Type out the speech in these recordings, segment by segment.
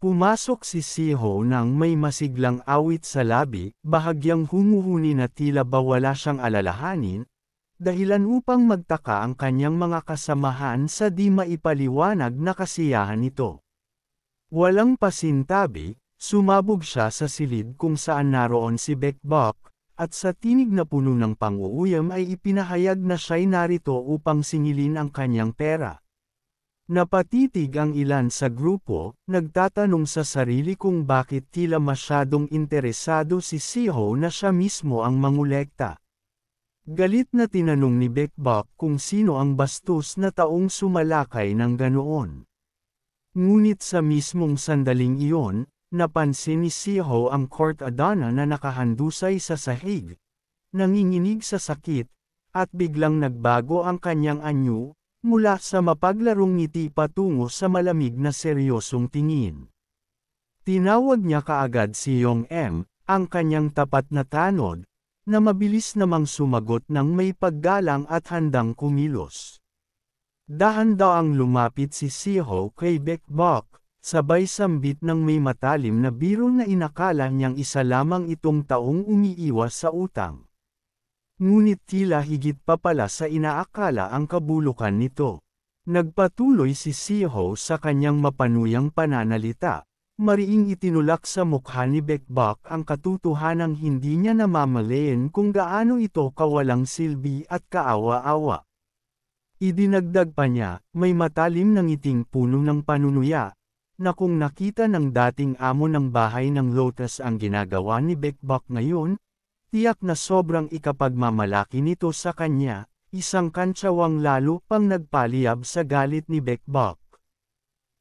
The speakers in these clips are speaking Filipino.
Pumasok si Siho nang may masiglang awit sa labi, bahagyang humuhuni na tila ba wala siyang alalahanin, dahilan upang magtaka ang kanyang mga kasamahan sa di maipaliwanag na kasiyahan nito. Walang pasintabi, sumabog siya sa silid kung saan naroon si Bekbok, at sa tinig na puno ng pang-uuyam ay ipinahayag na siya'y narito upang singilin ang kanyang pera. Napatitig ang ilan sa grupo, nagtatanong sa sarili kung bakit tila masyadong interesado si Siho na siya mismo ang mangolekta. Galit na tinanong ni Bekbok kung sino ang bastos na taong sumalakay ng ganoon. Ngunit sa mismong sandaling iyon, napansin ni Siho ang court adana na nakahandusay sa sahig, nanginginig sa sakit, at biglang nagbago ang kanyang anyo, mula sa mapaglarong ngiti patungo sa malamig na seryosong tingin. Tinawag niya kaagad si Yong M, ang kanyang tapat na tanod, na mabilis namang sumagot ng may paggalang at handang kumilos. Dahan-daang lumapit si Siho kay Bekbok, sabay sambit ng may matalim na biro na inakala niyang isa lamang itong taong umiiwas sa utang. Ngunit tila higit pa pala sa inaakala ang kabulukan nito. Nagpatuloy si Siho sa kanyang mapanuyang pananalita, mariing itinulak sa mukha ni Bekbok ang katotohanang hindi niya namamalayan kung gaano ito kawalang silbi at kaawa-awa. Idinagdag pa niya, may matalim na ngiting puno ng panunuya, na kung nakita ng dating amo ng bahay ng Lotus ang ginagawa ni Bekbok ngayon, tiyak na sobrang ikapagmamalaki nito sa kanya, isang kantsawang lalo pang nagpaliyab sa galit ni Bekbok.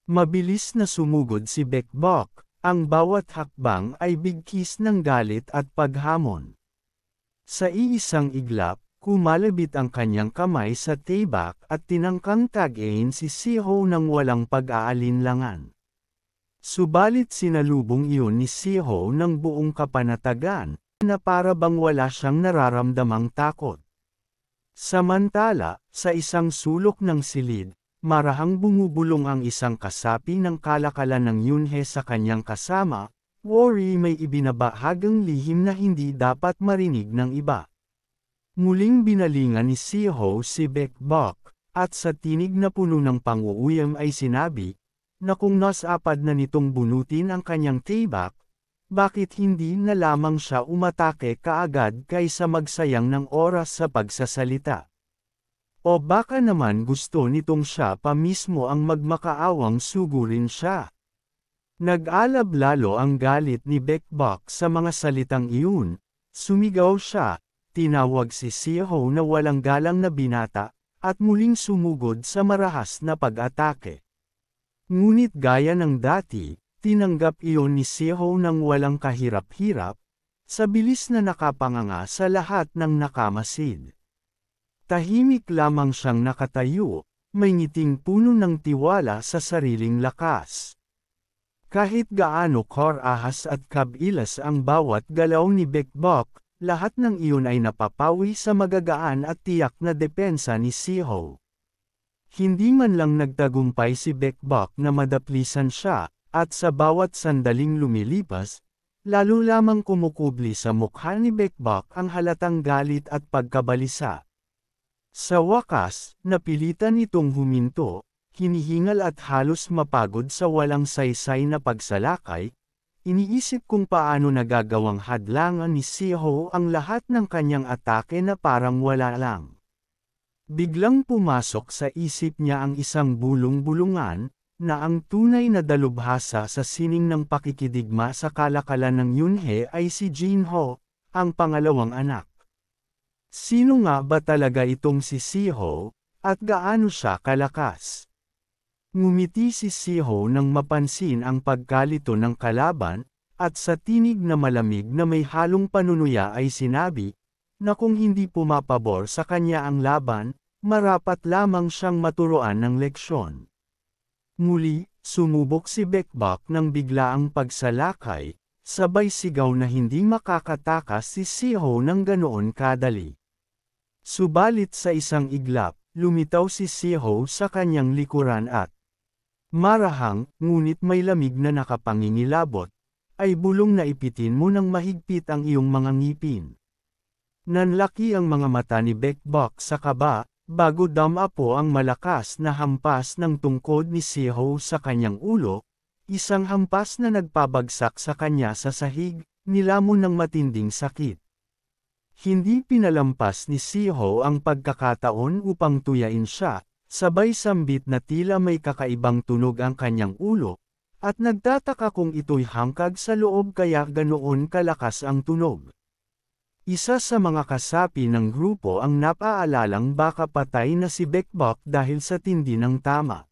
Mabilis na sumugod si Bekbok, ang bawat hakbang ay bigkis ng galit at paghamon. Sa iisang iglap, kumalabit ang kanyang kamay sa tibak at tinangkang tagayin si Siho ng walang pag-aalinlangan. Subalit sinalubong iyon ni Siho ng buong kapanatagan, na para bang wala siyang nararamdamang takot. Samantala, sa isang sulok ng silid, marahang bumubulong ang isang kasapi ng kalakalan ng Yunhe sa kanyang kasama, worry may ibinabahagang lihim na hindi dapat marinig ng iba. Muling binalingan ni Siho si Bekbok, at sa tinig na puno ng pang-uuyam ay sinabi, na kung nasapad na nitong bunutin ang kanyang tibak, bakit hindi na lamang siya umatake kaagad kaysa magsayang ng oras sa pagsasalita? O baka naman gusto nitong siya pa mismo ang magmakaawang sugurin siya? Nag-alab lalo ang galit ni Bekbok sa mga salitang iyon, sumigaw siya, tinawag si Siho na walang galang na binata, at muling sumugod sa marahas na pag-atake. Ngunit gaya ng dati, tinanggap iyon ni Siho ng walang kahirap-hirap, sa bilis na nakapanganga sa lahat ng nakamasid. Tahimik lamang siyang nakatayo, may ngiting puno ng tiwala sa sariling lakas. Kahit gaano karahas at kabilas ang bawat galaw ni Bekbok, lahat ng iyon ay napapawi sa magagaan at tiyak na depensa ni Siho. Hindi man lang nagtagumpay si Bekbok na madaplisan siya, at sa bawat sandaling lumilipas, lalo lamang kumukubli sa mukha ni Bekbok ang halatang galit at pagkabalisa. Sa wakas, napilitan itong huminto, hinihingal at halos mapagod sa walang saysay na pagsalakay, iniisip kung paano nagagawang hadlangan ni Siho ang lahat ng kanyang atake na parang wala lang. Biglang pumasok sa isip niya ang isang bulong-bulungan, na ang tunay na dalubhasa sa sining ng pakikidigma sa kalakalan ng Yunhe ay si Jinho, ang pangalawang anak. Sino nga ba talaga itong si Siho, at gaano siya kalakas? Ngumiti si Siho nang mapansin ang pagkalito ng kalaban, at sa tinig na malamig na may halong panunuya ay sinabi, na kung hindi pumapabor sa kanya ang laban, marapat lamang siyang maturuan ng leksyon. Muli, sumubok si Bekbok ng biglaang pagsalakay, sabay sigaw na hindi makakatakas si Siho ng ganoon kadali. Subalit sa isang iglap, lumitaw si Siho sa kanyang likuran at Marahang, ngunit may lamig na nakapangingilabot, ay bulong na ipitin mo ng mahigpit ang iyong mga ngipin. Nanlaki ang mga mata ni Bekbok sa kaba, bago damapo ang malakas na hampas ng tungkod ni Siho sa kanyang ulo, isang hampas na nagpabagsak sa kanya sa sahig, nilamon ng matinding sakit. Hindi pinalampas ni Siho ang pagkakataon upang tuyain siya, sabay sambit na tila may kakaibang tunog ang kanyang ulo, at nagtataka kung ito'y hangkag sa loob kaya ganoon kalakas ang tunog. Isa sa mga kasapi ng grupo ang napaalalang baka patay na si Bekbok dahil sa tindi ng tama.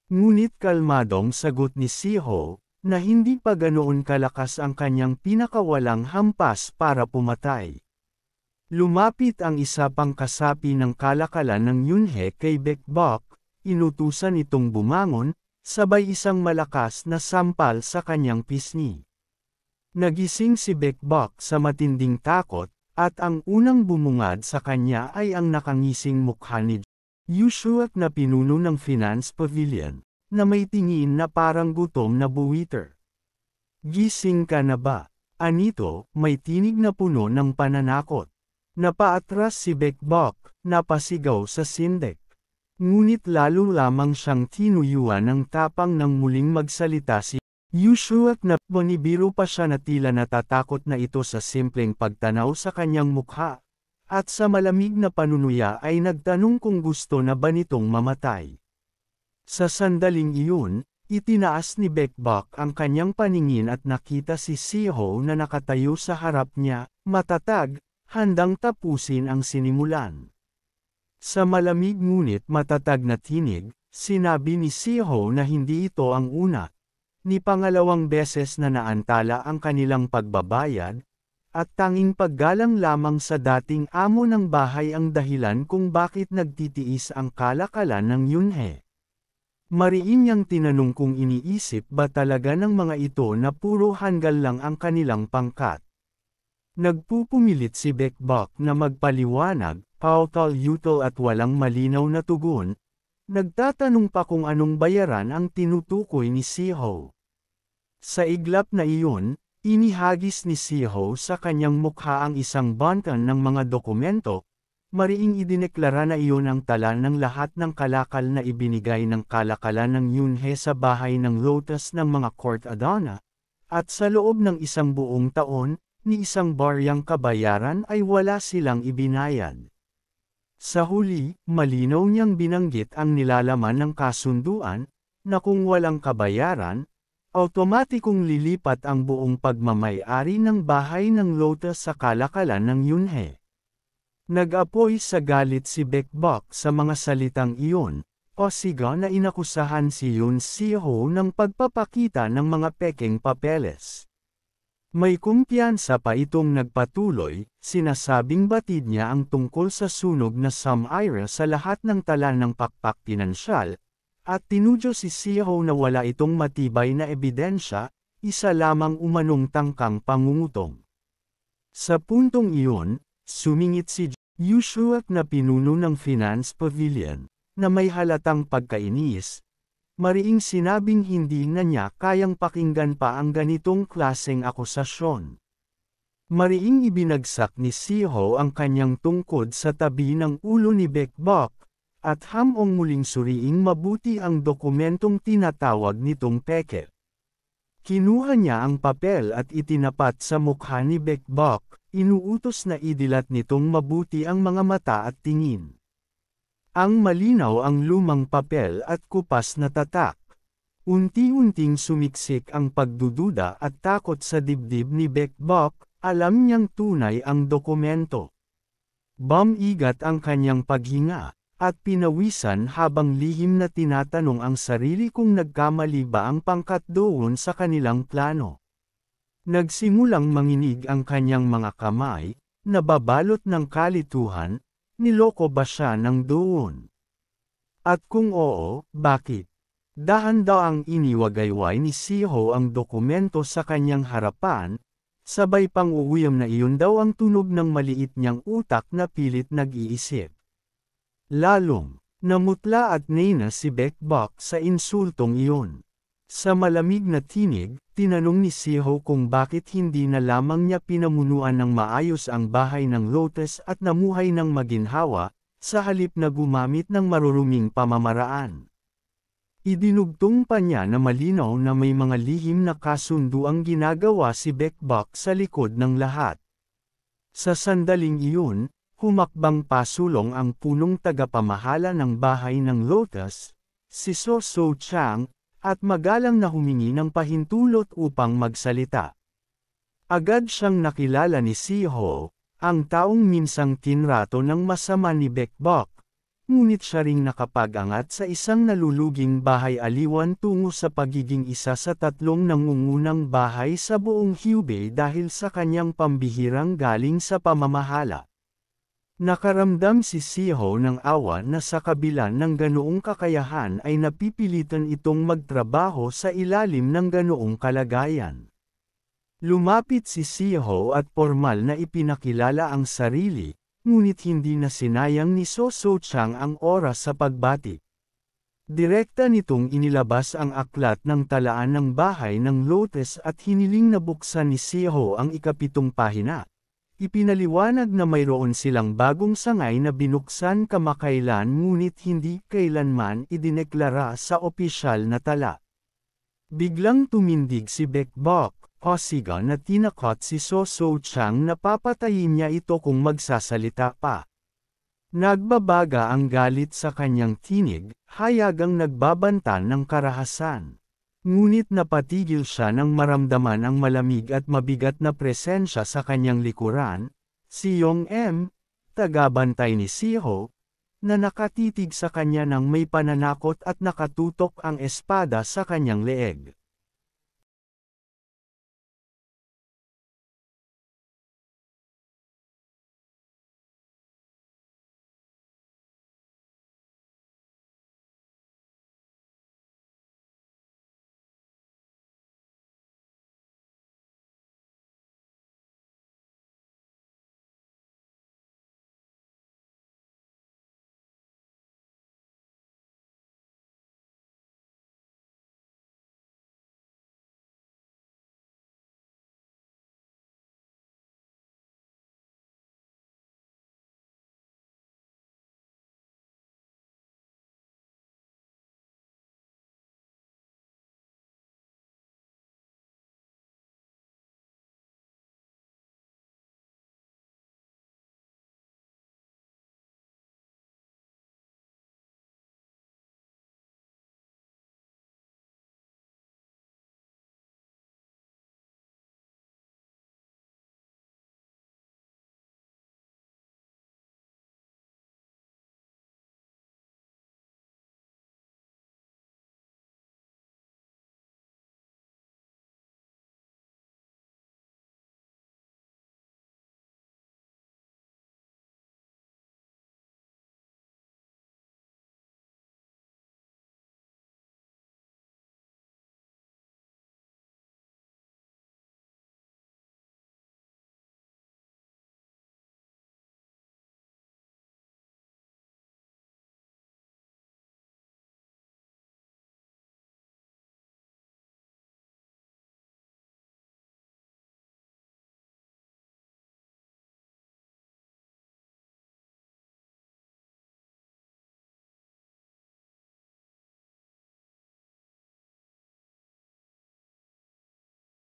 Ngunit kalmadong sagot ni Siho, na hindi pa ganoon kalakas ang kanyang pinakawalang hampas para pumatay. Lumapit ang isa pang kasapi ng kalakalan ng Yunhe kay Bekbok, inutusan itong bumangon, sabay isang malakas na sampal sa kanyang pisngi. Nagising si Bekbok sa matinding takot, at ang unang bumungad sa kanya ay ang nakangising mukha ni Yushuak na pinuno ng Finance Pavilion, na may tingin na parang gutom na buwiter. Gising ka na ba? Anito, may tinig na puno ng pananakot. Napaatras si Bekbok, napasigaw sa sindek. Ngunit lalo lamang siyang tinuyuan ng tapang nang muling magsalita si Yushuak na bonibiro pa siya na tila natatakot na ito sa simpleng pagtanaw sa kanyang mukha, at sa malamig na panunuya ay nagtanong kung gusto na ba nitong mamatay. Sa sandaling iyon, itinaas ni Bekbok ang kanyang paningin at nakita si Siho na nakatayo sa harap niya, matatag, handang tapusin ang sinimulan. Sa malamig ngunit matatag na tinig, sinabi ni Siho na hindi ito ang una, ni pangalawang beses na naantala ang kanilang pagbabayad, at tanging paggalang lamang sa dating amo ng bahay ang dahilan kung bakit nagtitiis ang kalakalan ng Yunhe. Mariin niyang tinanong kung iniisip ba talaga ng mga ito na puro hanggal lang ang kanilang pangkat. Nagpupumilit si Bekbok na magpaliwanag, pautal-utal at walang malinaw na tugon, nagtatanong pa kung anong bayaran ang tinutukoy ni Siho. Sa iglap na iyon, inihagis ni Siho sa kanyang mukha ang isang bantan ng mga dokumento, mariing idineklara na iyon ang tala ng lahat ng kalakal na ibinigay ng kalakalan ng Yunhe sa bahay ng Lotus ng mga court adana, at sa loob ng isang buong taon, ni isang baryang kabayaran ay wala silang ibinayad. Sa huli, malinaw niyang binanggit ang nilalaman ng kasunduan, na kung walang kabayaran, automatikong lilipat ang buong pagmamay-ari ng bahay ng Lotus sa kalakalan ng Yunhe. Nag-apoy sa galit si Bekbok sa mga salitang iyon, o siga na inakusahan si Yun Siho ng pagpapakita ng mga pekeng papeles. May kumpiyansa pa itong nagpatuloy, sinasabing batid niya ang tungkol sa sunog na Samaira sa lahat ng tala ng pakpak pinansyal, at tinudyo si Siho na wala itong matibay na ebidensya, isa lamang umanong tangkang pangungutong. Sa puntong iyon, sumingit si Yushuak na pinuno ng Finance Pavilion, na may halatang pagkainis, mariing sinabing hindi na niya kayang pakinggan pa ang ganitong klaseng akusasyon. Mariing ibinagsak ni Siho ang kanyang tungkod sa tabi ng ulo ni Bekbok, at hamong muling suriing mabuti ang dokumentong tinatawag nitong peke. Kinuha niya ang papel at itinapat sa mukha ni Bekbok, inuutos na idilat nitong mabuti ang mga mata at tingin. Ang malinaw ang lumang papel at kupas na tatak. Unti-unting sumiksik ang pagdududa at takot sa dibdib ni Bekbok, alam niyang tunay ang dokumento. Bumigat ang kanyang paghinga, at pinawisan habang lihim na tinatanong ang sarili kung nagkamali ba ang pangkat doon sa kanilang plano. Nagsimulang manginig ang kanyang mga kamay, nababalot ng kalituhan, niloko ba siya ng doon? At kung oo, bakit? Dahan-daang iniwagayway ni Siho ang dokumento sa kanyang harapan, sabay pang uuyam na iyon daw ang tunog ng maliit niyang utak na pilit nag-iisip. Lalong, Namutla at nena si Bekbok sa insultong iyon. Sa malamig na tinig, tinanong ni Siho kung bakit hindi na lamang niya pinamunuan ng maayos ang bahay ng Lotus at namuhay ng maginhawa, sa halip na gumamit ng maruruming pamamaraan. Idinugtong pa niya na malinaw na may mga lihim na kasunduang ginagawa si Bekbok sa likod ng lahat. Sa sandaling iyon, humakbang pasulong ang punong tagapamahala ng bahay ng Lotus, si So So Chang, at magalang na humingi ng pahintulot upang magsalita. Agad siyang nakilala ni Siho, ang taong minsang tinrato ng masama ni Bekbok, ngunit siya ring nakapag-angat sa isang naluluging bahay aliwan tungo sa pagiging isa sa tatlong nangungunang bahay sa buong Hubei dahil sa kanyang pambihirang galing sa pamamahala. Nakaramdam si Siho ng awa na sa kabila ng ganoong kakayahan ay napipilitan itong magtrabaho sa ilalim ng ganoong kalagayan. Lumapit si Siho at formal na ipinakilala ang sarili, ngunit hindi na sinayang ni So So Chang ang oras sa pagbati. Direkta nitong inilabas ang aklat ng talaan ng bahay ng Lotus at hiniling na buksan ni Siho ang 7 pahina. Ipinaliwanag na mayroon silang bagong sangay na binuksan kamakailan ngunit hindi kailanman idineklara sa opisyal na tala. Biglang tumindig si Bekbok, pasiga na tinakot si So So Chang na papatayin niya ito kung magsasalita pa. Nagbabaga ang galit sa kanyang tinig, hayagang nagbabanta ng karahasan. Ngunit napatigil siya nang maramdaman ang malamig at mabigat na presensya sa kanyang likuran, si Yong M, tagabantay ni Siho, na nakatitig sa kanya nang may pananakot at nakatutok ang espada sa kanyang leeg.